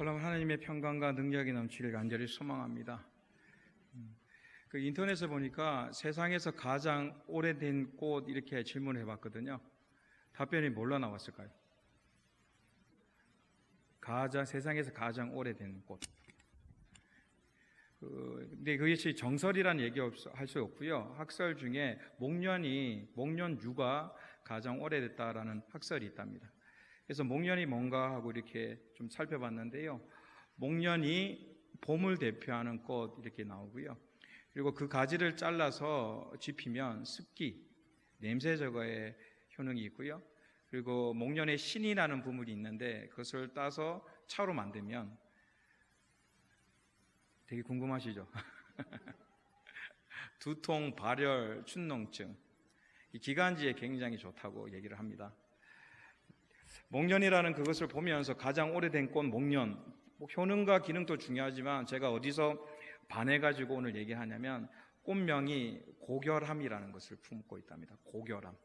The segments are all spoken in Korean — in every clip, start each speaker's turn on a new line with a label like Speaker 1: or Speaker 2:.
Speaker 1: 샬롬, 하나님의 평강과 능력이 넘치길 간절히 소망합니다. 인터넷에 보니까 세상에서 가장 오래된 꽃 이렇게 질문을 해봤거든요. 답변이 뭘로 나왔을까요? 세상에서 가장 오래된 꽃. 근데 그것이 정설이라는 얘기 할 수 없고요. 학설 중에 목련유가 가장 오래됐다라는 학설이 있답니다. 그래서 목련이 뭔가 하고 이렇게 좀 살펴봤는데요. 목련이 봄을 대표하는 꽃 이렇게 나오고요. 그리고 그 가지를 잘라서 집히면 습기, 냄새 제거에 효능이 있고요. 그리고 목련에 신이라는 부분이 있는데 그것을 따서 차로 만들면 되게 궁금하시죠? 두통, 발열, 축농증, 이 기관지에 굉장히 좋다고 얘기를 합니다. 목련이라는 그것을 보면서 가장 오래된 꽃 목련, 효능과 기능도 중요하지만 제가 어디서 반해가지고 오늘 얘기하냐면 꽃명이 고결함이라는 것을 품고 있답니다. 고결함.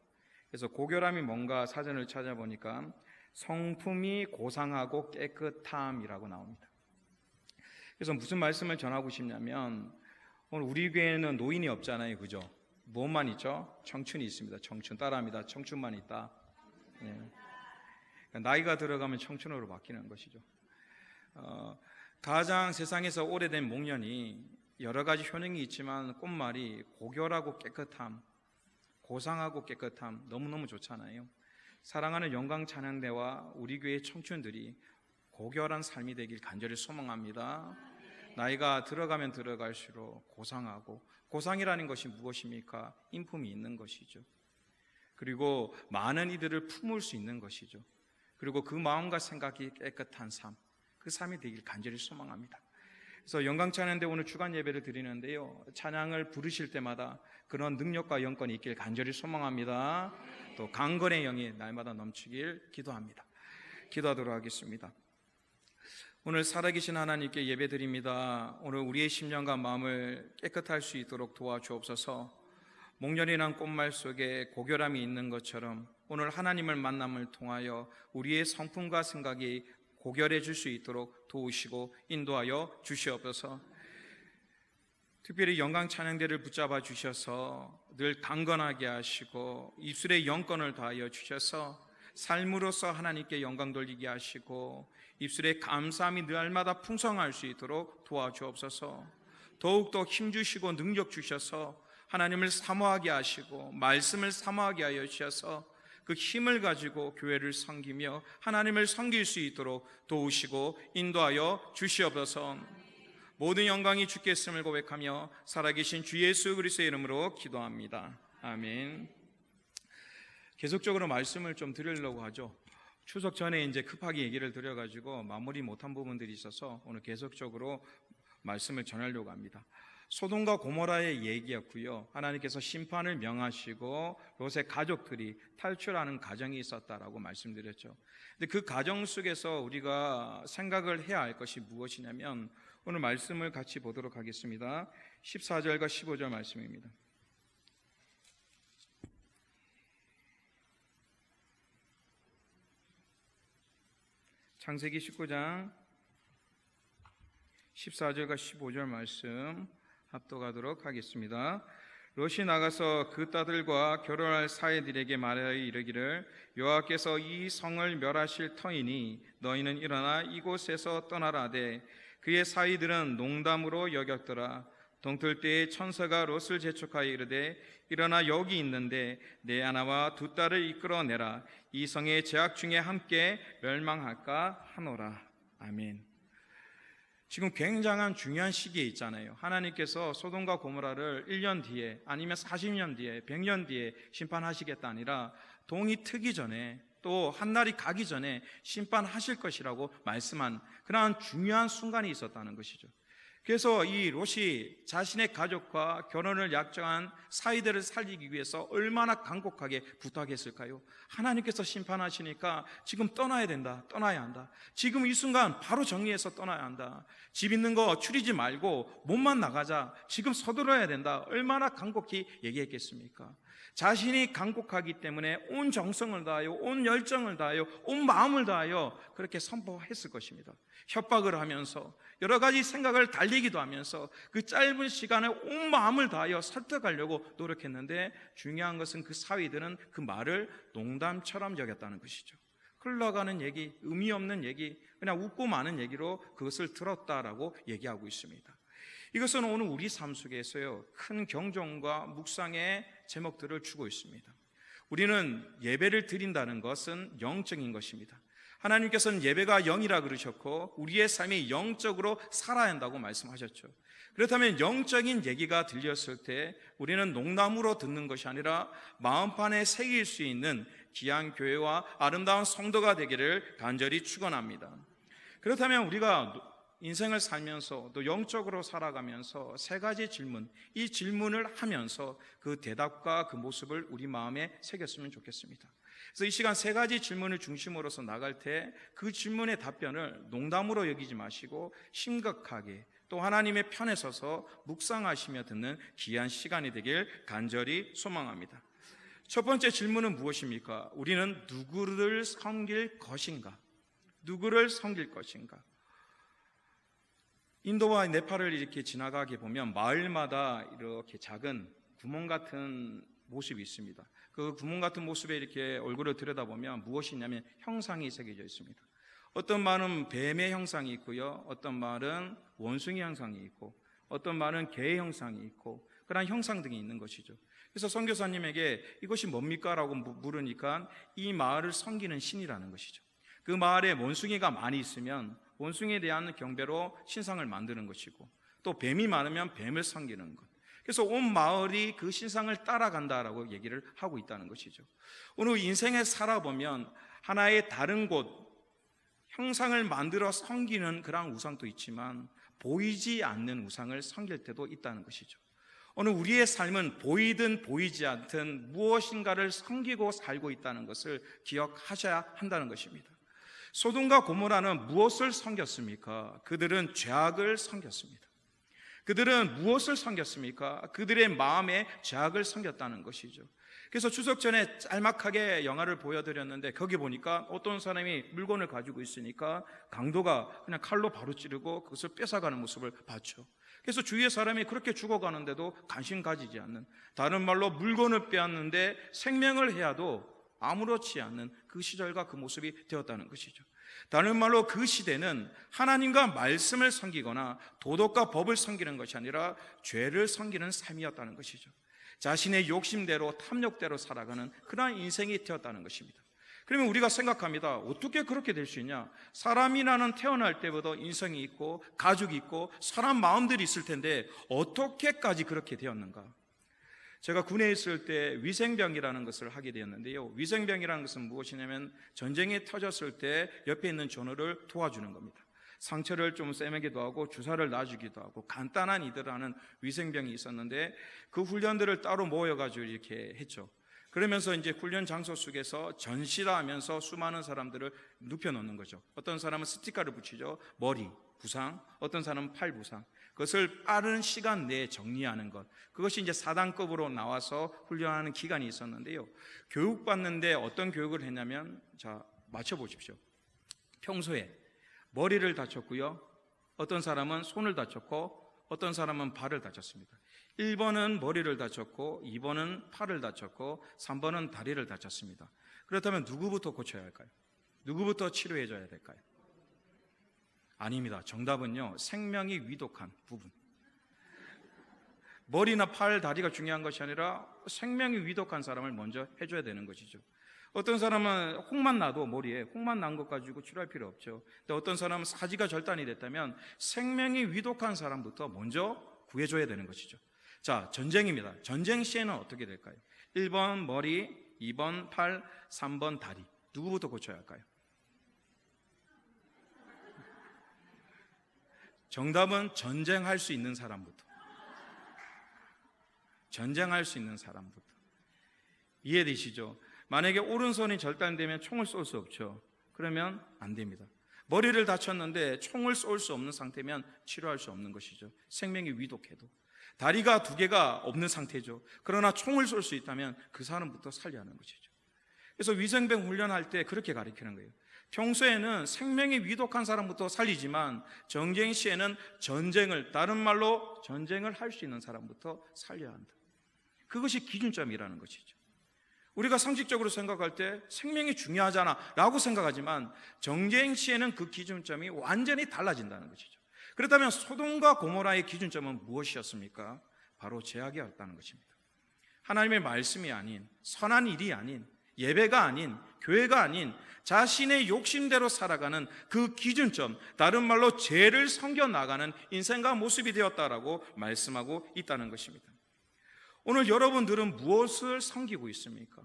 Speaker 1: 그래서 고결함이 뭔가 사전을 찾아보니까 성품이 고상하고 깨끗함이라고 나옵니다. 그래서 무슨 말씀을 전하고 싶냐면 오늘 우리 교회에는 노인이 없잖아요. 그죠? 무엇만 있죠? 청춘이 있습니다. 청춘 따라합니다. 청춘만 있다. 네. 나이가 들어가면 청춘으로 바뀌는 것이죠. 가장 세상에서 오래된 목련이 여러 가지 효능이 있지만 꽃말이 고결하고 깨끗함, 고상하고 깨끗함 너무너무 좋잖아요. 사랑하는 영광 찬양대와 우리 교회 청춘들이 고결한 삶이 되길 간절히 소망합니다. 나이가 들어가면 들어갈수록 고상하고, 고상이라는 것이 무엇입니까? 인품이 있는 것이죠. 그리고 많은 이들을 품을 수 있는 것이죠. 그리고 그 마음과 생각이 깨끗한 삶, 그 삶이 되길 간절히 소망합니다. 그래서 영광 찬양대 오늘 주간 예배를 드리는데요, 찬양을 부르실 때마다 그런 능력과 영권이 있길 간절히 소망합니다. 또 강건의 영이 날마다 넘치길 기도합니다. 기도하도록 하겠습니다. 오늘 살아계신 하나님께 예배드립니다. 오늘 우리의 심령과 마음을 깨끗할 수 있도록 도와주옵소서. 목련이란 꽃말 속에 고결함이 있는 것처럼 오늘 하나님을 만남을 통하여 우리의 성품과 생각이 고결해질 수 있도록 도우시고 인도하여 주시옵소서. 특별히 영광 찬양대를 붙잡아 주셔서 늘 강건하게 하시고 입술의 영권을 다하여 주셔서 삶으로서 하나님께 영광 돌리게 하시고 입술의 감사함이 날마다 풍성할 수 있도록 도와주옵소서. 더욱더 힘주시고 능력 주셔서 하나님을 사모하게 하시고 말씀을 사모하게 하여 주셔서 그 힘을 가지고 교회를 섬기며 하나님을 섬길 수 있도록 도우시고 인도하여 주시옵소서. 모든 영광이 주께 있음을 고백하며 살아계신 주 예수 그리스도의 이름으로 기도합니다. 아멘. 계속적으로 말씀을 좀 드리려고 하죠. 추석 전에 이제 급하게 얘기를 드려가지고 마무리 못한 부분들이 있어서 오늘 계속적으로 말씀을 전하려고 합니다. 소돔과 고모라의 얘기였고요. 하나님께서 심판을 명하시고 롯의 가족들이 탈출하는 과정이 있었다라고 말씀드렸죠. 근데 그 과정 속에서 우리가 생각을 해야 할 것이 무엇이냐면 오늘 말씀을 같이 보도록 하겠습니다. 14절과 15절 말씀입니다. 창세기 19장 14절과 15절 말씀 합독하도록 하겠습니다. 롯이 나가서 그 딸들과 결혼할 사이들에게 말하여 이르기를 여호와께서 이 성을 멸하실 터이니 너희는 일어나 이곳에서 떠나라 하되 그의 사이들은 농담으로 여겼더라. 동틀 때에 천사가 롯을 재촉하여 이르되 일어나 여기 있는데 내 아내와 두 딸을 이끌어내라. 이 성의 죄악 중에 함께 멸망할까 하노라. 아멘. 지금 굉장한 중요한 시기에 있잖아요. 하나님께서 소돔과 고모라를 1년 뒤에 아니면 40년 뒤에 100년 뒤에 심판하시겠다 아니라 동이 트기 전에 또 한날이 가기 전에 심판하실 것이라고 말씀한 그러한 중요한 순간이 있었다는 것이죠. 그래서 이 롯이 자신의 가족과 결혼을 약정한 사이들을 살리기 위해서 얼마나 간곡하게 부탁했을까요? 하나님께서 심판하시니까 지금 떠나야 된다, 떠나야 한다. 지금 이 순간 바로 정리해서 떠나야 한다. 집 있는 거 추리지 말고 몸만 나가자. 지금 서둘러야 된다. 얼마나 간곡히 얘기했겠습니까? 자신이 강곡하기 때문에 온 정성을 다하여 온 열정을 다하여 온 마음을 다하여 그렇게 선포했을 것입니다. 협박을 하면서 여러 가지 생각을 달리기도 하면서 그 짧은 시간에 온 마음을 다하여 설득하려고 노력했는데, 중요한 것은 그 사위들은 그 말을 농담처럼 여겼다는 것이죠. 흘러가는 얘기, 의미 없는 얘기, 그냥 웃고 마는 얘기로 그것을 들었다라고 얘기하고 있습니다. 이것은 오늘 우리 삶 속에서요, 큰 경종과 묵상의 제목들을 주고 있습니다. 우리는 예배를 드린다는 것은 영적인 것입니다. 하나님께서는 예배가 영이라 그러셨고 우리의 삶이 영적으로 살아야 한다고 말씀하셨죠. 그렇다면 영적인 얘기가 들렸을 때 우리는 농담으로 듣는 것이 아니라 마음판에 새길 수 있는 귀한 교회와 아름다운 성도가 되기를 간절히 축원합니다. 그렇다면 우리가 인생을 살면서 또 영적으로 살아가면서 세 가지 질문, 이 질문을 하면서 그 대답과 그 모습을 우리 마음에 새겼으면 좋겠습니다. 그래서 이 시간 세 가지 질문을 중심으로서 나갈 때 그 질문의 답변을 농담으로 여기지 마시고 심각하게 또 하나님의 편에 서서 묵상하시며 듣는 귀한 시간이 되길 간절히 소망합니다. 첫 번째 질문은 무엇입니까? 우리는 누구를 섬길 것인가? 누구를 섬길 것인가? 인도와 네팔을 이렇게 지나가게 보면 마을마다 이렇게 작은 구멍 같은 모습이 있습니다. 그 구멍 같은 모습에 이렇게 얼굴을 들여다보면 무엇이 있냐면 형상이 새겨져 있습니다. 어떤 마을은 뱀의 형상이 있고요, 어떤 마을은 원숭이 형상이 있고, 어떤 마을은 개의 형상이 있고, 그런 형상 등이 있는 것이죠. 그래서 선교사님에게 이것이 뭡니까? 라고 물으니까 이 마을을 섬기는 신이라는 것이죠. 그 마을에 원숭이가 많이 있으면 원숭이에 대한 경배로 신상을 만드는 것이고, 또 뱀이 많으면 뱀을 섬기는 것. 그래서 온 마을이 그 신상을 따라간다라고 얘기를 하고 있다는 것이죠. 오늘 인생에 살아보면 하나의 다른 곳, 형상을 만들어 섬기는 그런 우상도 있지만 보이지 않는 우상을 섬길 때도 있다는 것이죠. 오늘 우리의 삶은 보이든 보이지 않든 무엇인가를 섬기고 살고 있다는 것을 기억하셔야 한다는 것입니다. 소돔과 고모라는 무엇을 섬겼습니까? 그들은 죄악을 섬겼습니다. 그들은 무엇을 섬겼습니까? 그들의 마음에 죄악을 섬겼다는 것이죠. 그래서 추석 전에 짤막하게 영화를 보여드렸는데 거기 보니까 어떤 사람이 물건을 가지고 있으니까 강도가 그냥 칼로 바로 찌르고 그것을 뺏어가는 모습을 봤죠. 그래서 주위의 사람이 그렇게 죽어가는데도 관심 가지지 않는, 다른 말로 물건을 빼앗는데 생명을 해야도 아무렇지 않는 그 시절과 그 모습이 되었다는 것이죠. 다른 말로 그 시대는 하나님과 말씀을 섬기거나 도덕과 법을 섬기는 것이 아니라 죄를 섬기는 삶이었다는 것이죠. 자신의 욕심대로 탐욕대로 살아가는 그런 인생이 되었다는 것입니다. 그러면 우리가 생각합니다. 어떻게 그렇게 될 수 있냐? 사람이라는 태어날 때부터 인성이 있고 가족이 있고 사람 마음들이 있을 텐데 어떻게까지 그렇게 되었는가? 제가 군에 있을 때 위생병이라는 것을 하게 되었는데요, 위생병이라는 것은 무엇이냐면 전쟁이 터졌을 때 옆에 있는 전우를 도와주는 겁니다. 상처를 좀 꿰매기도 하고 주사를 놔주기도 하고 간단한 일들을 하는 위생병이 있었는데 그 훈련들을 따로 모여가지고 이렇게 했죠. 그러면서 이제 훈련 장소 속에서 전시라 하면서 수많은 사람들을 눕혀놓는 거죠. 어떤 사람은 스티커를 붙이죠. 머리 부상, 어떤 사람은 팔 부상. 그것을 빠른 시간 내에 정리하는 것, 그것이 이제 4단급으로 나와서 훈련하는 기간이 있었는데요, 교육받는데 어떤 교육을 했냐면, 자, 맞춰보십시오. 평소에 머리를 다쳤고요, 어떤 사람은 손을 다쳤고 어떤 사람은 발을 다쳤습니다. 1번은 머리를 다쳤고 2번은 팔을 다쳤고 3번은 다리를 다쳤습니다. 그렇다면 누구부터 고쳐야 할까요? 누구부터 치료해줘야 될까요? 아닙니다. 정답은요, 생명이 위독한 부분. 머리나 팔, 다리가 중요한 것이 아니라 생명이 위독한 사람을 먼저 해줘야 되는 것이죠. 어떤 사람은 혹만 나도 머리에 혹만 난 것 가지고 치료할 필요 없죠. 근데 어떤 사람은 사지가 절단이 됐다면 생명이 위독한 사람부터 먼저 구해줘야 되는 것이죠. 자, 전쟁입니다. 전쟁 시에는 어떻게 될까요? 1번 머리, 2번 팔, 3번 다리. 누구부터 고쳐야 할까요? 정답은 전쟁할 수 있는 사람부터. 전쟁할 수 있는 사람부터. 이해되시죠? 만약에 오른손이 절단되면 총을 쏠 수 없죠. 그러면 안 됩니다. 머리를 다쳤는데 총을 쏠 수 없는 상태면 치료할 수 없는 것이죠. 생명이 위독해도. 다리가 두 개가 없는 상태죠. 그러나 총을 쏠 수 있다면 그 사람부터 살려야 하는 것이죠. 그래서 위생병 훈련할 때 그렇게 가르치는 거예요. 평소에는 생명이 위독한 사람부터 살리지만 정쟁 시에는 전쟁을, 다른 말로 전쟁을 할 수 있는 사람부터 살려야 한다. 그것이 기준점이라는 것이죠. 우리가 상식적으로 생각할 때 생명이 중요하잖아 라고 생각하지만 정쟁 시에는 그 기준점이 완전히 달라진다는 것이죠. 그렇다면 소돔과 고모라의 기준점은 무엇이었습니까? 바로 죄악이었다는 것입니다. 하나님의 말씀이 아닌, 선한 일이 아닌, 예배가 아닌, 교회가 아닌 자신의 욕심대로 살아가는 그 기준점, 다른 말로 죄를 섬겨나가는 인생과 모습이 되었다라고 말씀하고 있다는 것입니다. 오늘 여러분들은 무엇을 섬기고 있습니까?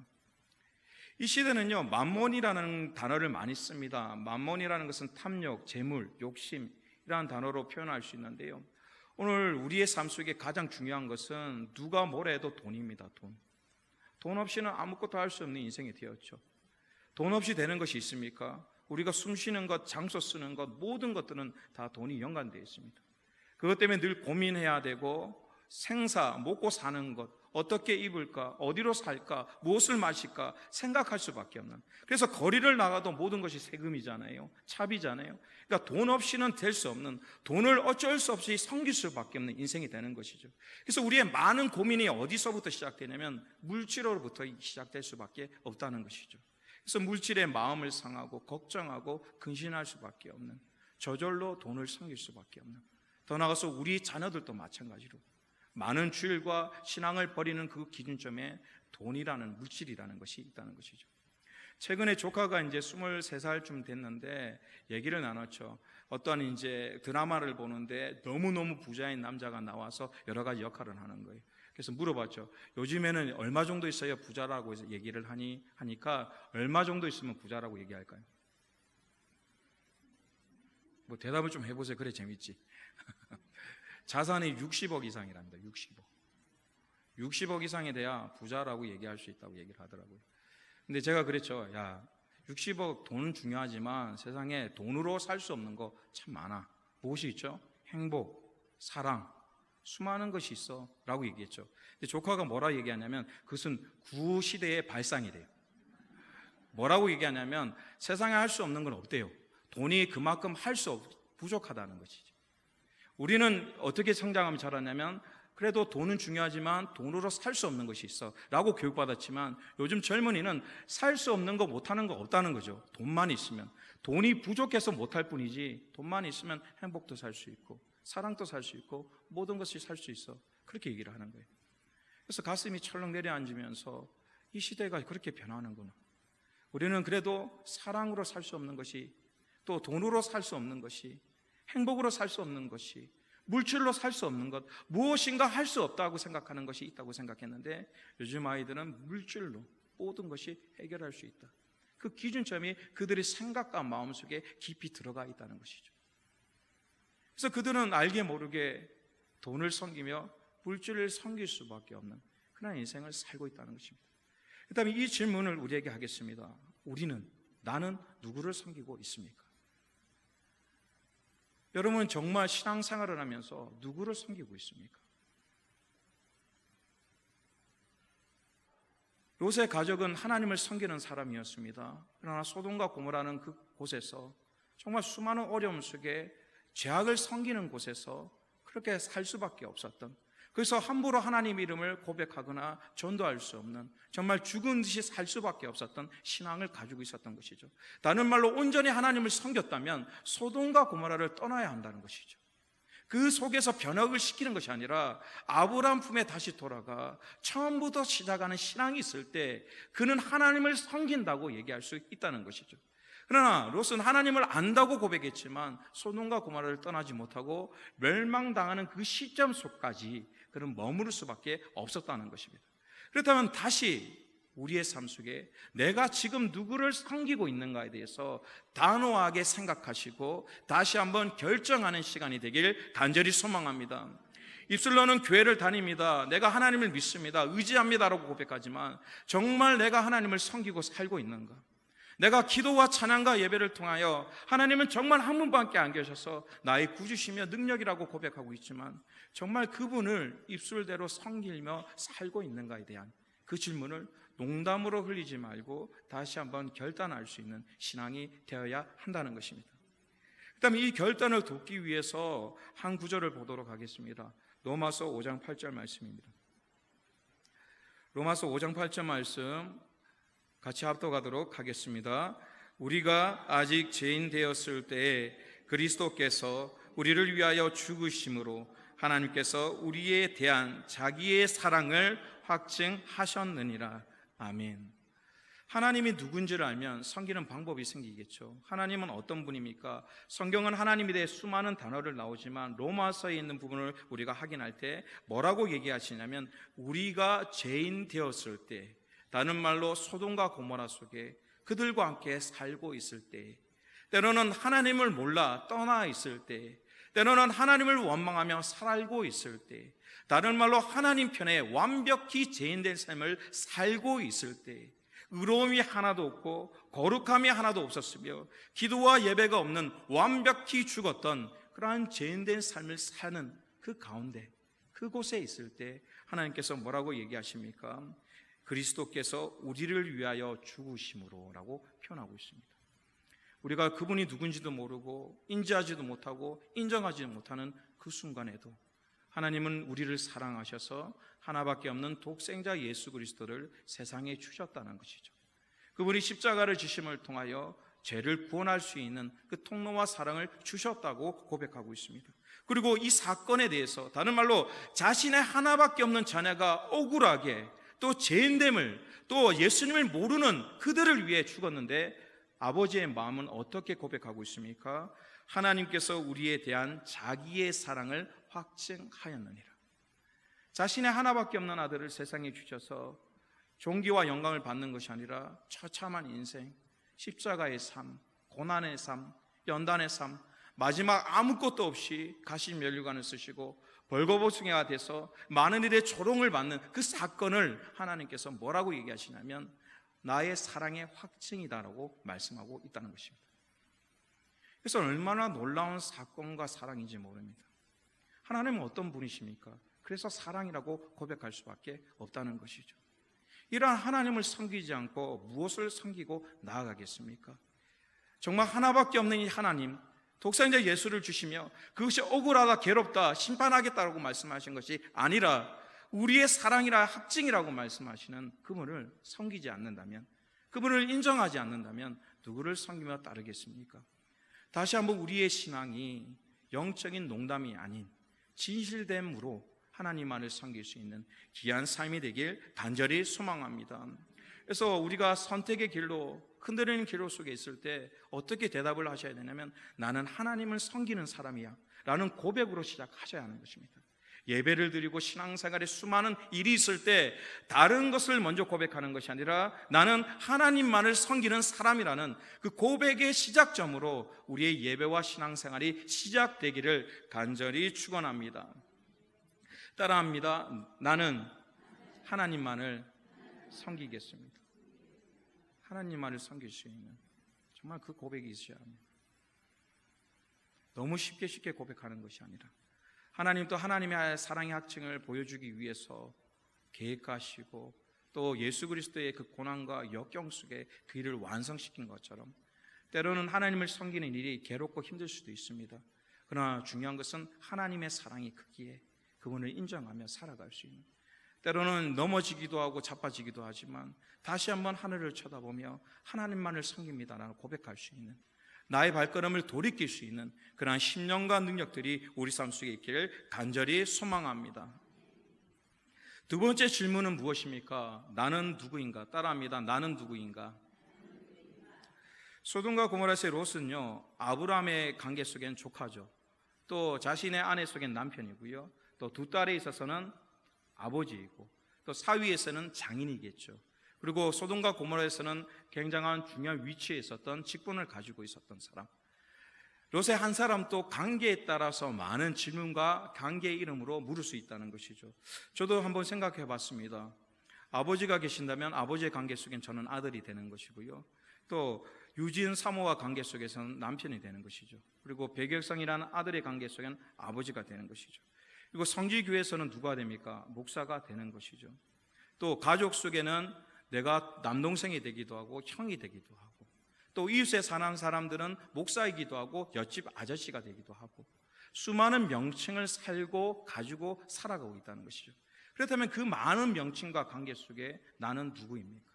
Speaker 1: 이 시대는요, 만몬이라는 단어를 많이 씁니다. 만몬이라는 것은 탐욕, 재물, 욕심이라는 단어로 표현할 수 있는데요, 오늘 우리의 삶 속에 가장 중요한 것은 누가 뭐라 해도 돈입니다. 돈 없이는 아무것도 할 수 없는 인생이 되었죠. 돈 없이 되는 것이 있습니까? 우리가 숨 쉬는 것, 장소 쓰는 것, 모든 것들은 다 돈이 연관되어 있습니다. 그것 때문에 늘 고민해야 되고, 생사, 먹고 사는 것, 어떻게 입을까, 어디로 살까, 무엇을 마실까 생각할 수밖에 없는, 그래서 거리를 나가도 모든 것이 세금이잖아요. 차비잖아요. 그러니까 돈 없이는 될 수 없는, 돈을 어쩔 수 없이 섬길 수밖에 없는 인생이 되는 것이죠. 그래서 우리의 많은 고민이 어디서부터 시작되냐면 물질로부터 시작될 수밖에 없다는 것이죠. 그래서 물질의 마음을 상하고 걱정하고 근심할 수밖에 없는, 저절로 돈을 섬길 수밖에 없는, 더 나아가서 우리 자녀들도 마찬가지로 많은 주일과 신앙을 버리는 그 기준점에 돈이라는, 물질이라는 것이 있다는 것이죠. 최근에 조카가 이제 23살쯤 됐는데 얘기를 나눴죠. 어떤 이제 드라마를 보는데 너무너무 부자인 남자가 나와서 여러 가지 역할을 하는 거예요. 그래서 물어봤죠. 요즘에는 얼마 정도 있어야 부자라고 해서 얘기를 하니까 얼마 정도 있으면 부자라고 얘기할까요? 뭐 대답을 좀 해보세요. 그래 재밌지. 자산이 60억 이상이랍니다. 60억 이상이 돼야 부자라고 얘기할 수 있다고 얘기를 하더라고요. 근데 제가 그랬죠. 야, 60억 돈은 중요하지만 세상에 돈으로 살 수 없는 거 참 많아. 무엇이 있죠? 행복, 사랑, 수많은 것이 있어 라고 얘기했죠. 근데 조카가 뭐라 얘기하냐면 그것은 구시대의 발상이래요. 뭐라고 얘기하냐면 세상에 할 수 없는 건 없대요. 돈이 그만큼 부족하다는 것이죠. 우리는 어떻게 성장하면 자랐냐면 그래도 돈은 중요하지만 돈으로 살 수 없는 것이 있어 라고 교육받았지만 요즘 젊은이는 살 수 없는 거 못하는 거 없다는 거죠. 돈만 있으면. 돈이 부족해서 못할 뿐이지 돈만 있으면 행복도 살 수 있고 사랑도 살 수 있고 모든 것이 살 수 있어, 그렇게 얘기를 하는 거예요. 그래서 가슴이 철렁 내려앉으면서 이 시대가 그렇게 변하는구나. 우리는 그래도 사랑으로 살 수 없는 것이, 또 돈으로 살 수 없는 것이, 행복으로 살 수 없는 것이, 물질로 살 수 없는 것, 무엇인가 할 수 없다고 생각하는 것이 있다고 생각했는데 요즘 아이들은 물질로 모든 것이 해결할 수 있다. 그 기준점이 그들의 생각과 마음속에 깊이 들어가 있다는 것이죠. 그래서 그들은 알게 모르게 돈을 섬기며 물질을 섬길 수밖에 없는 그런 인생을 살고 있다는 것입니다. 그다음에 이 질문을 우리에게 하겠습니다. 나는 누구를 섬기고 있습니까? 여러분 정말 신앙생활을 하면서 누구를 섬기고 있습니까? 롯의 가족은 하나님을 섬기는 사람이었습니다. 그러나 소돔과 고모라는 그 곳에서 정말 수많은 어려움 속에 죄악을 섬기는 곳에서 그렇게 살 수밖에 없었던, 그래서 함부로 하나님 이름을 고백하거나 전도할 수 없는, 정말 죽은 듯이 살 수밖에 없었던 신앙을 가지고 있었던 것이죠. 다른 말로 온전히 하나님을 섬겼다면 소돔과 고모라를 떠나야 한다는 것이죠. 그 속에서 변혁을 시키는 것이 아니라 아브라함 품에 다시 돌아가 처음부터 시작하는 신앙이 있을 때 그는 하나님을 섬긴다고 얘기할 수 있다는 것이죠. 그러나 롯은 하나님을 안다고 고백했지만 소돔과 고모라를 떠나지 못하고 멸망당하는 그 시점 속까지 그는 머무를 수밖에 없었다는 것입니다. 그렇다면 다시 우리의 삶 속에 내가 지금 누구를 섬기고 있는가에 대해서 단호하게 생각하시고 다시 한번 결정하는 시간이 되길 간절히 소망합니다. 입술로는 교회를 다닙니다. 내가 하나님을 믿습니다. 의지합니다라고 고백하지만 정말 내가 하나님을 섬기고 살고 있는가? 내가 기도와 찬양과 예배를 통하여 하나님은 정말 한 분밖에 안 계셔서 나의 구주시며 능력이라고 고백하고 있지만 정말 그분을 입술대로 섬기며 살고 있는가에 대한 그 질문을 농담으로 흘리지 말고 다시 한번 결단할 수 있는 신앙이 되어야 한다는 것입니다. 그다음에 이 결단을 돕기 위해서 한 구절을 보도록 하겠습니다. 로마서 5장 8절 말씀입니다. 로마서 5장 8절 말씀 같이 합독하도록 하겠습니다. 우리가 아직 죄인 되었을 때에 그리스도께서 우리를 위하여 죽으심으로 하나님께서 우리에 대한 자기의 사랑을 확증하셨느니라. 아멘. 하나님이 누군지를 알면 섬기는 방법이 생기겠죠. 하나님은 어떤 분입니까? 성경은 하나님에 대해 수많은 단어를 나오지만 로마서에 있는 부분을 우리가 확인할 때 뭐라고 얘기하시냐면 우리가 죄인 되었을 때, 다른 말로 소돔과 고모라 속에 그들과 함께 살고 있을 때, 때로는 하나님을 몰라 떠나 있을 때, 때로는 하나님을 원망하며 살고 있을 때, 다른 말로 하나님 편에 완벽히 죄인된 삶을 살고 있을 때, 의로움이 하나도 없고 거룩함이 하나도 없었으며 기도와 예배가 없는 완벽히 죽었던 그러한 죄인된 삶을 사는 그 가운데, 그곳에 있을 때 하나님께서 뭐라고 얘기하십니까? 그리스도께서 우리를 위하여 죽으심으로 라고 표현하고 있습니다. 우리가 그분이 누군지도 모르고 인지하지도 못하고 인정하지 못하는 그 순간에도 하나님은 우리를 사랑하셔서 하나밖에 없는 독생자 예수 그리스도를 세상에 주셨다는 것이죠. 그분이 십자가를 지심을 통하여 죄를 구원할 수 있는 그 통로와 사랑을 주셨다고 고백하고 있습니다. 그리고 이 사건에 대해서 다른 말로 자신의 하나밖에 없는 자녀가 억울하게 또 죄인됨을 또 예수님을 모르는 그들을 위해 죽었는데 아버지의 마음은 어떻게 고백하고 있습니까? 하나님께서 우리에 대한 자기의 사랑을 확증하였느니라. 자신의 하나밖에 없는 아들을 세상에 주셔서 존귀와 영광을 받는 것이 아니라 처참한 인생, 십자가의 삶, 고난의 삶, 연단의 삶, 마지막 아무것도 없이 가시 면류관을 쓰시고 벌거벗은이가 돼서 많은 일의 조롱을 받는 그 사건을 하나님께서 뭐라고 얘기하시냐면 나의 사랑의 확증이다라고 말씀하고 있다는 것입니다. 그래서 얼마나 놀라운 사건과 사랑인지 모릅니다. 하나님은 어떤 분이십니까? 그래서 사랑이라고 고백할 수밖에 없다는 것이죠. 이러한 하나님을 섬기지 않고 무엇을 섬기고 나아가겠습니까? 정말 하나밖에 없는 이 하나님, 독생자 예수를 주시며 그것이 억울하다, 괴롭다, 심판하겠다라고 말씀하신 것이 아니라 우리의 사랑이라 확증이라고 말씀하시는 그분을 섬기지 않는다면, 그분을 인정하지 않는다면 누구를 섬기며 따르겠습니까? 다시 한번 우리의 신앙이 영적인 농담이 아닌 진실됨으로 하나님만을 섬길 수 있는 귀한 삶이 되길 간절히 소망합니다. 그래서 우리가 선택의 길로, 흔들리는 길로 속에 있을 때 어떻게 대답을 하셔야 되냐면 나는 하나님을 섬기는 사람이야 라는 고백으로 시작하셔야 하는 것입니다. 예배를 드리고 신앙생활에 수많은 일이 있을 때 다른 것을 먼저 고백하는 것이 아니라 나는 하나님만을 섬기는 사람이라는 그 고백의 시작점으로 우리의 예배와 신앙생활이 시작되기를 간절히 축원합니다. 따라합니다. 나는 하나님만을 섬기겠습니다. 하나님만을 섬길 수 있는 정말 그 고백이 있어야 합니다. 너무 쉽게 고백하는 것이 아니라 하나님도 하나님의 사랑의 확증을 보여주기 위해서 계획하시고 또 예수 그리스도의 그 고난과 역경 속에 그 일을 완성시킨 것처럼 때로는 하나님을 섬기는 일이 괴롭고 힘들 수도 있습니다. 그러나 중요한 것은 하나님의 사랑이 크기에 그분을 인정하며 살아갈 수 있는, 때로는 넘어지기도 하고 자빠지기도 하지만 다시 한번 하늘을 쳐다보며 하나님만을 섬깁니다라고 고백할 수 있는, 나의 발걸음을 돌이킬 수 있는 그러한 신령과 능력들이 우리 삶 속에 있기를 간절히 소망합니다. 두 번째 질문은 무엇입니까? 나는 누구인가? 따라합니다. 나는 누구인가? 소돔과 고모라의 롯은요, 아브라함의 관계 속엔 조카죠. 또 자신의 아내 속엔 남편이고요. 또 두 딸에 있어서는 아버지이고 또 사위에서는 장인이겠죠. 그리고 소돔과 고모라에서는 굉장한 중요한 위치에 있었던 직분을 가지고 있었던 사람. 롯의 한 사람도 관계에 따라서 많은 질문과 관계의 이름으로 물을 수 있다는 것이죠. 저도 한번 생각해 봤습니다. 아버지가 계신다면 아버지의 관계 속엔 저는 아들이 되는 것이고요. 또 유진 사모와 관계 속에서는 남편이 되는 것이죠. 그리고 백열성이라는 아들의 관계 속에는 아버지가 되는 것이죠. 그리고 성지교회에서는 누가 됩니까? 목사가 되는 것이죠. 또 가족 속에는 내가 남동생이 되기도 하고 형이 되기도 하고, 또 이웃에 사는 사람들은 목사이기도 하고 옆집 아저씨가 되기도 하고, 수많은 명칭을 살고 가지고 살아가고 있다는 것이죠. 그렇다면 그 많은 명칭과 관계 속에 나는 누구입니까?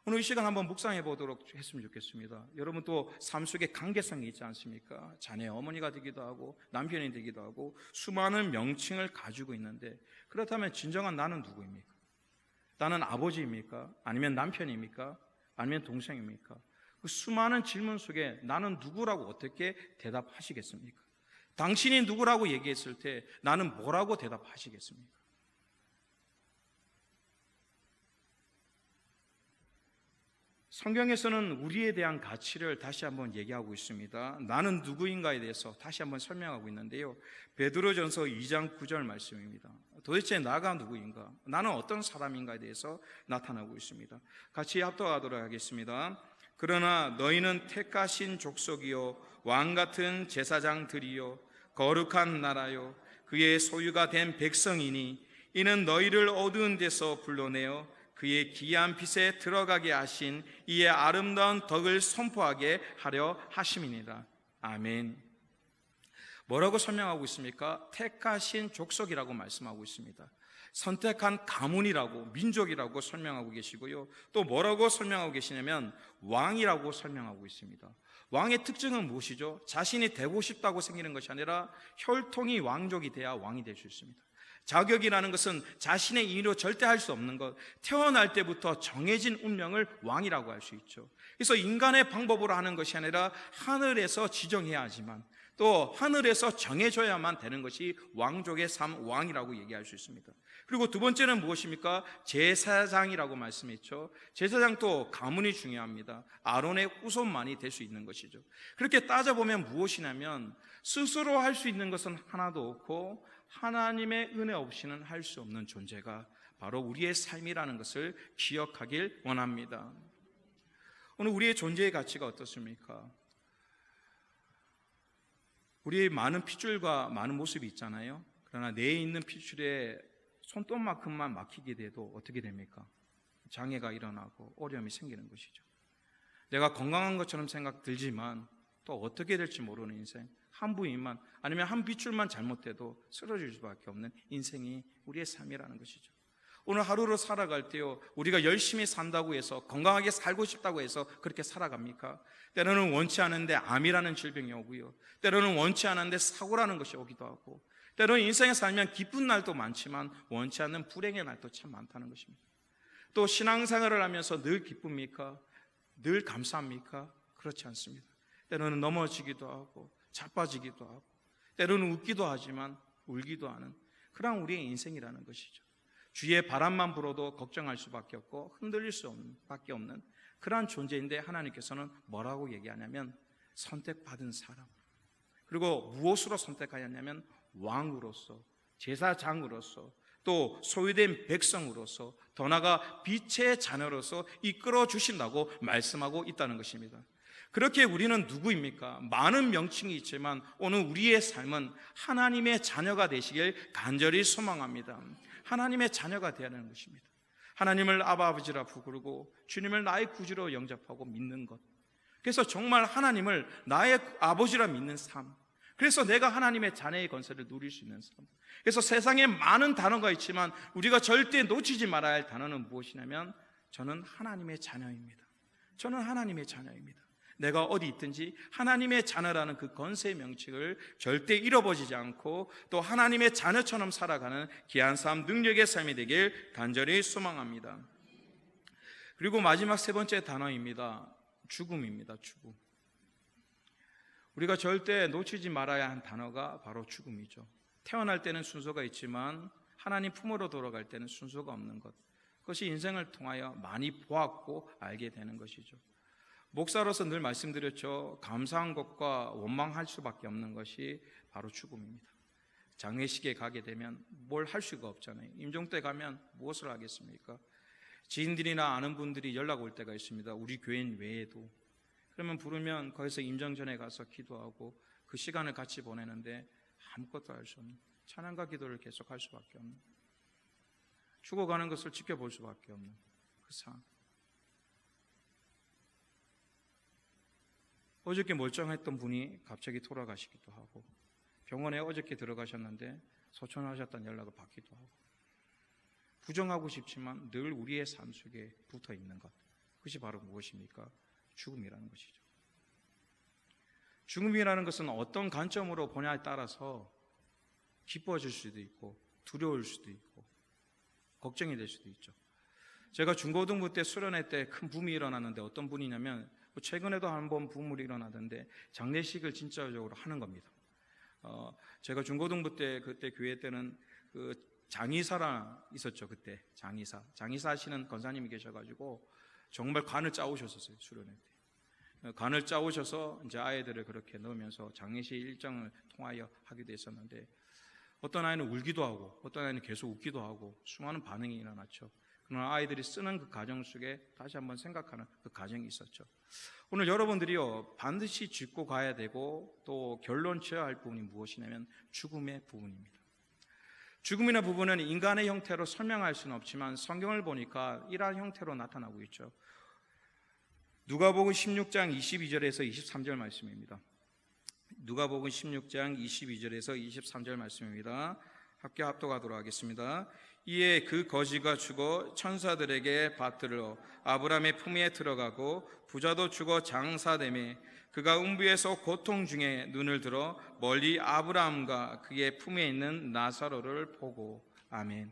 Speaker 1: 오늘 이 시간 한번 묵상해 보도록 했으면 좋겠습니다. 여러분 또 삶 속에 관계성이 있지 않습니까? 자녀의 어머니가 되기도 하고 남편이 되기도 하고 수많은 명칭을 가지고 있는데, 그렇다면 진정한 나는 누구입니까? 나는 아버지입니까? 아니면 남편입니까? 아니면 동생입니까? 그 수많은 질문 속에 나는 누구라고 어떻게 대답하시겠습니까? 당신이 누구라고 얘기했을 때 나는 뭐라고 대답하시겠습니까? 성경에서는 우리에 대한 가치를 다시 한번 얘기하고 있습니다. 나는 누구인가에 대해서 다시 한번 설명하고 있는데요. 베드로전서 2장 9절 말씀입니다. 도대체 나가 누구인가? 나는 어떤 사람인가에 대해서 나타나고 있습니다. 같이 합독하도록 하겠습니다. 그러나 너희는 택하신 족속이요 왕같은 제사장들이요 거룩한 나라요 그의 소유가 된 백성이니 이는 너희를 어두운 데서 불러내어 그의 기이한 빛에 들어가게 하신 이의 아름다운 덕을 선포하게 하려 하심이니라. 아멘. 뭐라고 설명하고 있습니까? 택하신 족속이라고 말씀하고 있습니다. 선택한 가문이라고, 민족이라고 설명하고 계시고요. 또 뭐라고 설명하고 계시냐면 왕이라고 설명하고 있습니다. 왕의 특징은 무엇이죠? 자신이 되고 싶다고 생기는 것이 아니라 혈통이 왕족이 돼야 왕이 될 수 있습니다. 자격이라는 것은 자신의 인위로 절대 할 수 없는 것, 태어날 때부터 정해진 운명을 왕이라고 할 수 있죠. 그래서 인간의 방법으로 하는 것이 아니라 하늘에서 지정해야 하지만 또 하늘에서 정해져야만 되는 것이 왕족의 삶, 왕이라고 얘기할 수 있습니다. 그리고 두 번째는 무엇입니까? 제사장이라고 말씀했죠. 제사장도 가문이 중요합니다. 아론의 후손만이 될 수 있는 것이죠. 그렇게 따져보면 무엇이냐면 스스로 할 수 있는 것은 하나도 없고 하나님의 은혜 없이는 할 수 없는 존재가 바로 우리의 삶이라는 것을 기억하길 원합니다. 오늘 우리의 존재의 가치가 어떻습니까? 우리의 많은 핏줄과 많은 모습이 있잖아요. 그러나 내에 있는 핏줄에 손톱만큼만 막히게 돼도 어떻게 됩니까? 장애가 일어나고 어려움이 생기는 것이죠. 내가 건강한 것처럼 생각 들지만 또 어떻게 될지 모르는 인생, 한 부위만 아니면 한 빗줄만 잘못돼도 쓰러질 수밖에 없는 인생이 우리의 삶이라는 것이죠. 오늘 하루를 살아갈 때요, 우리가 열심히 산다고 해서, 건강하게 살고 싶다고 해서 그렇게 살아갑니까? 때로는 원치 않은데 암이라는 질병이 오고요, 때로는 원치 않은데 사고라는 것이 오기도 하고, 때로는 인생에 살면 기쁜 날도 많지만 원치 않는 불행의 날도 참 많다는 것입니다. 또 신앙생활을 하면서 늘 기쁩니까? 늘 감사합니까? 그렇지 않습니다. 때로는 넘어지기도 하고 자빠지기도 하고, 때로는 웃기도 하지만 울기도 하는 그런 우리의 인생이라는 것이죠. 주위에 바람만 불어도 걱정할 수밖에 없고 흔들릴 수밖에 없는 그러한 존재인데, 하나님께서는 뭐라고 얘기하냐면 선택받은 사람, 그리고 무엇으로 선택하였냐면 왕으로서, 제사장으로서, 또 소유된 백성으로서, 더 나아가 빛의 자녀로서 이끌어 주신다고 말씀하고 있다는 것입니다. 그렇게 우리는 누구입니까? 많은 명칭이 있지만 오늘 우리의 삶은 하나님의 자녀가 되시길 간절히 소망합니다. 하나님의 자녀가 되어야 하는 것입니다. 하나님을 아버지라 부르고 주님을 나의 구주로 영접하고 믿는 것, 그래서 정말 하나님을 나의 아버지라 믿는 삶, 그래서 내가 하나님의 자녀의 건설을 누릴 수 있는 삶. 그래서 세상에 많은 단어가 있지만 우리가 절대 놓치지 말아야 할 단어는 무엇이냐면 저는 하나님의 자녀입니다. 저는 하나님의 자녀입니다. 내가 어디 있든지 하나님의 자녀라는 그 건세의 명칭을 절대 잃어버리지 않고 또 하나님의 자녀처럼 살아가는 귀한 삶, 능력의 삶이 되길 간절히 소망합니다. 그리고 마지막 세 번째 단어입니다. 죽음입니다. 죽음. 우리가 절대 놓치지 말아야 한 단어가 바로 죽음이죠. 태어날 때는 순서가 있지만 하나님 품으로 돌아갈 때는 순서가 없는 것, 그것이 인생을 통하여 많이 보았고 알게 되는 것이죠. 목사로서 늘 말씀드렸죠. 감사한 것과 원망할 수밖에 없는 것이 바로 죽음입니다. 장례식에 가게 되면 뭘 할 수가 없잖아요. 임종 때 가면 무엇을 하겠습니까? 지인들이나 아는 분들이 연락 올 때가 있습니다. 우리 교인 외에도. 그러면 부르면 거기서 임정전에 가서 기도하고 그 시간을 같이 보내는데 아무것도 할 수 없는, 찬양과 기도를 계속할 수밖에 없는, 죽어가는 것을 지켜볼 수밖에 없는 그 상황. 어저께 멀쩡했던 분이 갑자기 돌아가시기도 하고, 병원에 어저께 들어가셨는데 소천하셨다는 연락을 받기도 하고, 부정하고 싶지만 늘 우리의 삶 속에 붙어 있는 것, 그것이 바로 무엇입니까? 죽음이라는 것이죠. 죽음이라는 것은 어떤 관점으로 보냐에 따라서 기뻐질 수도 있고 두려울 수도 있고 걱정이 될 수도 있죠. 제가 중고등부 때 수련회 때 큰 붐이 일어났는데, 어떤 분이냐면 최근에도 한번 붐이 일어나던데 장례식을 진짜적으로 하는 겁니다. 제가 중고등부 때 그때 교회 때는 그 장의사라 있었죠. 그때 장의사 하시는 권사님이 계셔가지고 정말 관을 짜오셨었어요. 수련회 때 관을 짜오셔서 이제 아이들을 그렇게 넣으면서 장례식 일정을 통하여 하기도 했었는데, 어떤 아이는 울기도 하고 어떤 아이는 계속 웃기도 하고 수많은 반응이 일어났죠. 그러나 아이들이 쓰는 그 과정 속에 다시 한번 생각하는 그 과정이 있었죠. 오늘 여러분들이요, 반드시 짚고 가야 되고 또 결론 지어야 할 부분이 무엇이냐면 죽음의 부분입니다. 죽음이나 부분은 인간의 형태로 설명할 수는 없지만 성경을 보니까 이러한 형태로 나타나고 있죠. 누가복음 16장 22절에서 23절 말씀입니다. 누가복음 16장 22절에서 23절 말씀입니다. 함께 합독하도록 하겠습니다. 이에 그 거지가 죽어 천사들에게 받들어 아브라함의 품에 들어가고 부자도 죽어 장사되매 그가 음부에서 고통 중에 눈을 들어 멀리 아브라함과 그의 품에 있는 나사로를 보고. 아멘.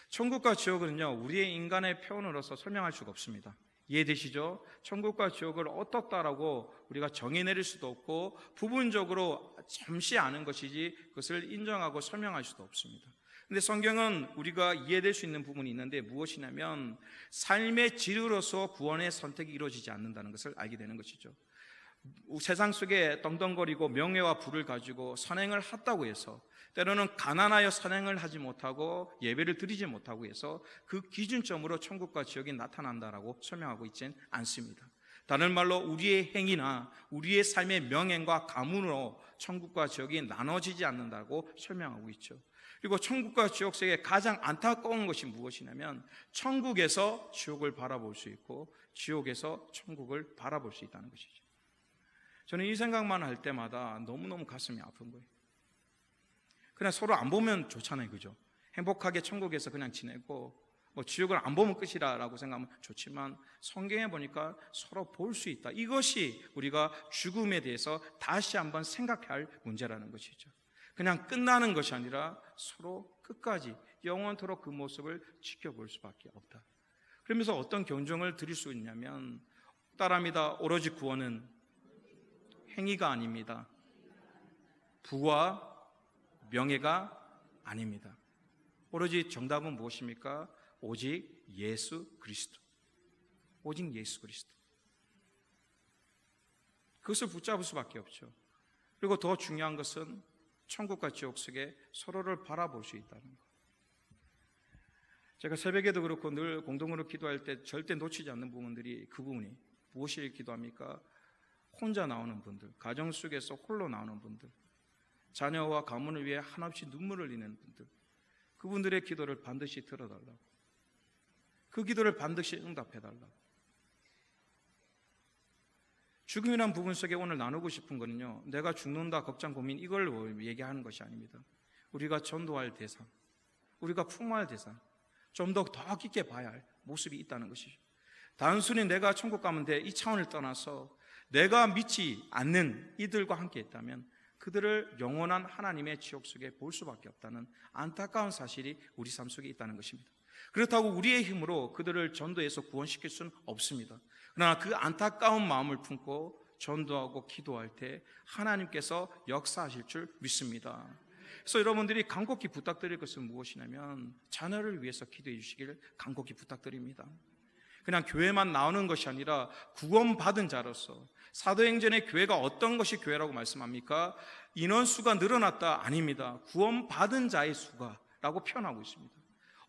Speaker 1: 천국과 지옥은요, 우리의 인간의 표현으로서 설명할 수가 없습니다. 이해되시죠? 천국과 지옥을 어떻다라고 우리가 정의 내릴 수도 없고 부분적으로 잠시 아는 것이지 그것을 인정하고 설명할 수도 없습니다. 근데 성경은 우리가 이해될 수 있는 부분이 있는데, 무엇이냐면 삶의 질으로서 구원의 선택이 이루어지지 않는다는 것을 알게 되는 것이죠. 세상 속에 떵떵거리고 명예와 부를 가지고 선행을 했다고 해서, 때로는 가난하여 선행을 하지 못하고 예배를 드리지 못하고 해서 그 기준점으로 천국과 지옥이 나타난다라고 설명하고 있지는 않습니다. 다른 말로 우리의 행위나 우리의 삶의 명예과 가문으로 천국과 지옥이 나눠지지 않는다고 설명하고 있죠. 그리고 천국과 지옥 속에 가장 안타까운 것이 무엇이냐면 천국에서 지옥을 바라볼 수 있고 지옥에서 천국을 바라볼 수 있다는 것이죠. 저는 이 생각만 할 때마다 너무너무 가슴이 아픈 거예요. 그냥 서로 안 보면 좋잖아요, 그죠? 행복하게 천국에서 그냥 지내고 지옥을 안 보면 끝이라고 생각하면 좋지만, 성경에 보니까 서로 볼 수 있다. 이것이 우리가 죽음에 대해서 다시 한번 생각해야 할 문제라는 것이죠. 그냥 끝나는 것이 아니라 서로 끝까지 영원토록 그 모습을 지켜볼 수밖에 없다. 그러면서 어떤 경종을 드릴 수 있냐면, 따라합니다. 오로지 구원은 행위가 아닙니다. 부와 명예가 아닙니다. 오로지 정답은 무엇입니까? 오직 예수 그리스도. 오직 예수 그리스도. 그것을 붙잡을 수밖에 없죠. 그리고 더 중요한 것은 천국과 지옥 속에 서로를 바라볼 수 있다는 것. 제가 새벽에도 그렇고 늘 공동으로 기도할 때 절대 놓치지 않는 부분들이 그 부분이 무엇을 기도합니까? 혼자 나오는 분들, 가정 속에서 홀로 나오는 분들, 자녀와 가문을 위해 한없이 눈물을 흘리는 분들, 그분들의 기도를 반드시 들어달라고, 그 기도를 반드시 응답해달라고. 죽음이란 부분 속에 오늘 나누고 싶은 거는요, 내가 죽는다 걱정 고민 이걸 얘기하는 것이 아닙니다. 우리가 전도할 대상, 우리가 품어야 할 대상, 좀 더 깊게 봐야 할 모습이 있다는 것이죠. 단순히 내가 천국 가면 돼, 이 차원을 떠나서 내가 믿지 않는 이들과 함께 있다면 그들을 영원한 하나님의 지옥 속에 볼 수밖에 없다는 안타까운 사실이 우리 삶 속에 있다는 것입니다. 그렇다고 우리의 힘으로 그들을 전도해서 구원시킬 수는 없습니다. 그러나 그 안타까운 마음을 품고 전도하고 기도할 때 하나님께서 역사하실 줄 믿습니다. 그래서 여러분들이 간곡히 부탁드릴 것은 무엇이냐면 자녀를 위해서 기도해 주시기를 간곡히 부탁드립니다. 그냥 교회만 나오는 것이 아니라 구원받은 자로서, 사도행전의 교회가 어떤 것이 교회라고 말씀합니까? 인원수가 늘어났다? 아닙니다. 구원받은 자의 수가 라고 표현하고 있습니다.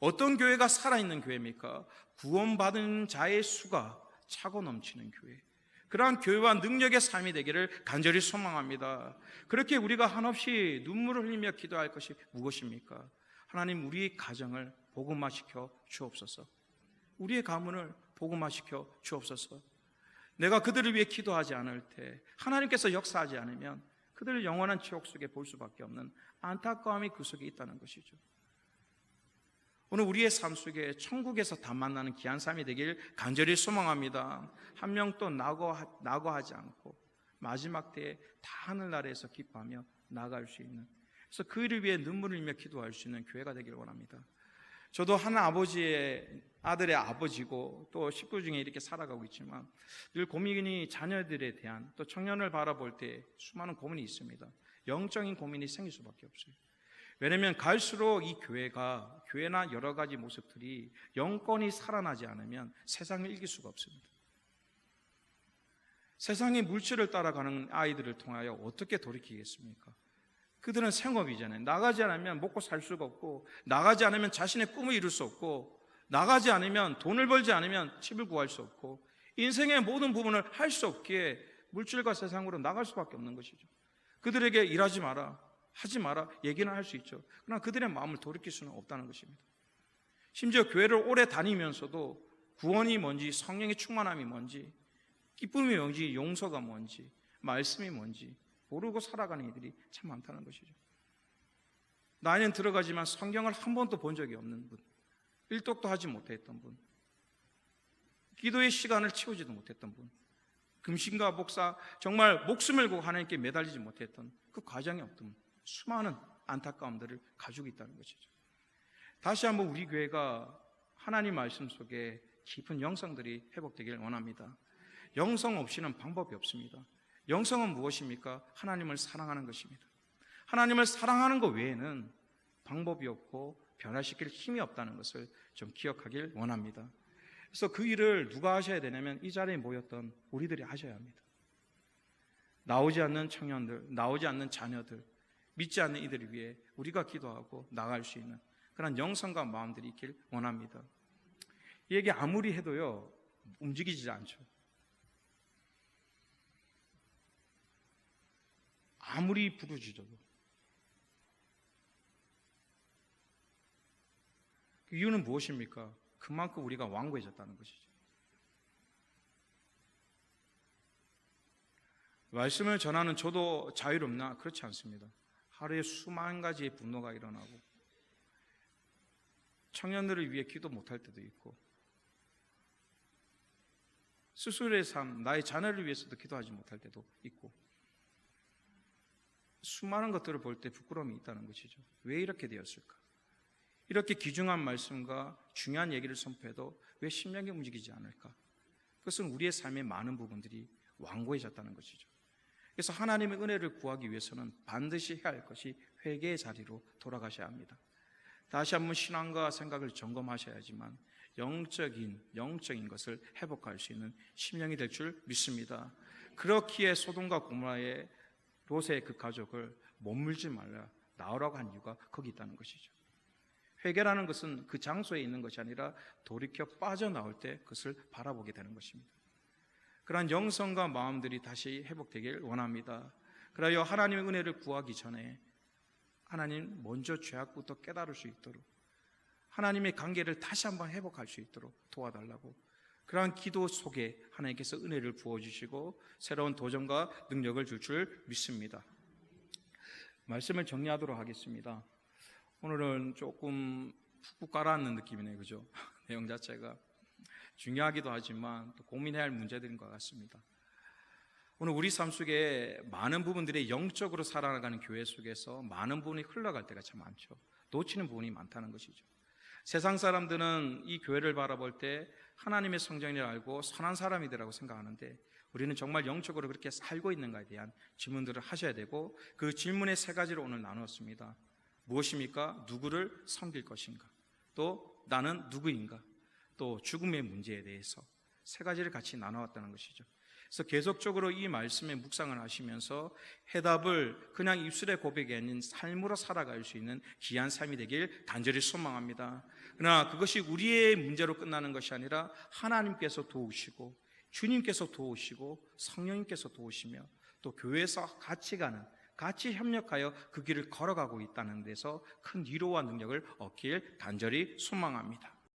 Speaker 1: 어떤 교회가 살아있는 교회입니까? 구원받은 자의 수가 차고 넘치는 교회. 그러한 교회와 능력의 삶이 되기를 간절히 소망합니다. 그렇게 우리가 한없이 눈물을 흘리며 기도할 것이 무엇입니까? 하나님, 우리 가정을 복음화시켜 주옵소서. 우리의 가문을 복음화시켜 주옵소서. 내가 그들을 위해 기도하지 않을 때 하나님께서 역사하지 않으면 그들을 영원한 지옥 속에 볼 수밖에 없는 안타까움이 그 속에 있다는 것이죠. 오늘 우리의 삶 속에 천국에서 다 만나는 귀한 삶이 되길 간절히 소망합니다. 한 명도 낙오하지 않고 마지막 때에 다 하늘나라에서 기뻐하며 나아갈 수 있는, 그래서 그 일을 위해 눈물을 흘리며 기도할 수 있는 교회가 되길 원합니다. 저도 한 아버지의 아들의 아버지고 또 식구 중에 이렇게 살아가고 있지만 늘 고민이 자녀들에 대한, 또 청년을 바라볼 때 수많은 고민이 있습니다. 영적인 고민이 생길 수밖에 없어요. 왜냐하면 갈수록 이 교회나 여러 가지 모습들이 영권이 살아나지 않으면 세상을 이길 수가 없습니다. 세상의 물질을 따라가는 아이들을 통하여 어떻게 돌이키겠습니까? 그들은 생업이잖아요. 나가지 않으면 먹고 살 수가 없고, 나가지 않으면 자신의 꿈을 이룰 수 없고, 나가지 않으면 돈을 벌지 않으면 집을 구할 수 없고, 인생의 모든 부분을 할 수 없기에 물질과 세상으로 나갈 수밖에 없는 것이죠. 그들에게 일하지 마라, 하지 마라 얘기는 할 수 있죠. 그러나 그들의 마음을 돌이킬 수는 없다는 것입니다. 심지어 교회를 오래 다니면서도 구원이 뭔지, 성령의 충만함이 뭔지, 기쁨이 뭔지, 용서가 뭔지, 말씀이 뭔지 모르고 살아가는 이들이 참 많다는 것이죠. 나이는 들어가지만 성경을 한 번도 본 적이 없는 분, 일독도 하지 못했던 분, 기도의 시간을 채우지도 못했던 분, 금신과 복사, 정말 목숨을 걸고 하나님께 매달리지 못했던 그 과정이 없던 분, 수많은 안타까움들을 가지고 있다는 것이죠. 다시 한번 우리 교회가 하나님 말씀 속에 깊은 영성들이 회복되길 원합니다. 영성 없이는 방법이 없습니다. 영성은 무엇입니까? 하나님을 사랑하는 것입니다. 하나님을 사랑하는 것 외에는 방법이 없고 변화시킬 힘이 없다는 것을 좀 기억하길 원합니다. 그래서 그 일을 누가 하셔야 되냐면 이 자리에 모였던 우리들이 하셔야 합니다. 나오지 않는 청년들, 나오지 않는 자녀들, 믿지 않는 이들을 위해 우리가 기도하고 나갈 수 있는 그런 영성과 마음들이 있길 원합니다. 이 얘기 아무리 해도요 움직이지 않죠. 아무리 부르짖어도. 그 이유는 무엇입니까? 그만큼 우리가 완고해졌다는 것이죠. 말씀을 전하는 저도 자유롭나? 그렇지 않습니다. 하루에 수만 가지의 분노가 일어나고, 청년들을 위해 기도 못할 때도 있고, 스스로의 삶, 나의 자녀를 위해서도 기도하지 못할 때도 있고, 수많은 것들을 볼 때 부끄러움이 있다는 것이죠. 왜 이렇게 되었을까? 이렇게 귀중한 말씀과 중요한 얘기를 선포해도 왜 심령이 움직이지 않을까? 그것은 우리의 삶의 많은 부분들이 완고해졌다는 것이죠. 그래서 하나님의 은혜를 구하기 위해서는 반드시 해야 할 것이 회개의 자리로 돌아가셔야 합니다. 다시 한번 신앙과 생각을 점검하셔야지만 영적인 것을 회복할 수 있는 심령이 될 줄 믿습니다. 그렇기에 소돔과 고모라의 롯의 그 가족을 머물지 말라, 나오라고 한 이유가 거기 있다는 것이죠. 회개라는 것은 그 장소에 있는 것이 아니라 돌이켜 빠져나올 때 그것을 바라보게 되는 것입니다. 그러한 영성과 마음들이 다시 회복되길 원합니다. 그러하여 하나님의 은혜를 구하기 전에 하나님 먼저 죄악부터 깨달을 수 있도록, 하나님의 관계를 다시 한번 회복할 수 있도록 도와달라고, 그러한 기도 속에 하나님께서 은혜를 부어주시고 새로운 도전과 능력을 줄 줄 믿습니다. 말씀을 정리하도록 하겠습니다. 오늘은 조금 푹푹 가라앉는 느낌이네요, 그죠? 내용 자체가 중요하기도 하지만 또 고민해야 할 문제들인 것 같습니다. 오늘 우리 삶 속에 많은 부분들이 영적으로 살아가는 교회 속에서 많은 부분이 흘러갈 때가 참 많죠. 놓치는 부분이 많다는 것이죠. 세상 사람들은 이 교회를 바라볼 때 하나님의 성전을 알고 선한 사람이라고 생각하는데, 우리는 정말 영적으로 그렇게 살고 있는가에 대한 질문들을 하셔야 되고, 그 질문의 세 가지를 오늘 나누었습니다. 무엇입니까? 누구를 섬길 것인가? 또 나는 누구인가? 또 죽음의 문제에 대해서 세 가지를 같이 나눠왔다는 것이죠. 그래서 계속적으로 이 말씀에 묵상을 하시면서 해답을 그냥 입술의 고백이 아닌 삶으로 살아갈 수 있는 귀한 삶이 되길 간절히 소망합니다. 그러나 그것이 우리의 문제로 끝나는 것이 아니라 하나님께서 도우시고 주님께서 도우시고 성령님께서 도우시며 또 교회에서 같이 협력하여 그 길을 걸어가고 있다는 데서 큰 위로와 능력을 얻길 간절히 소망합니다.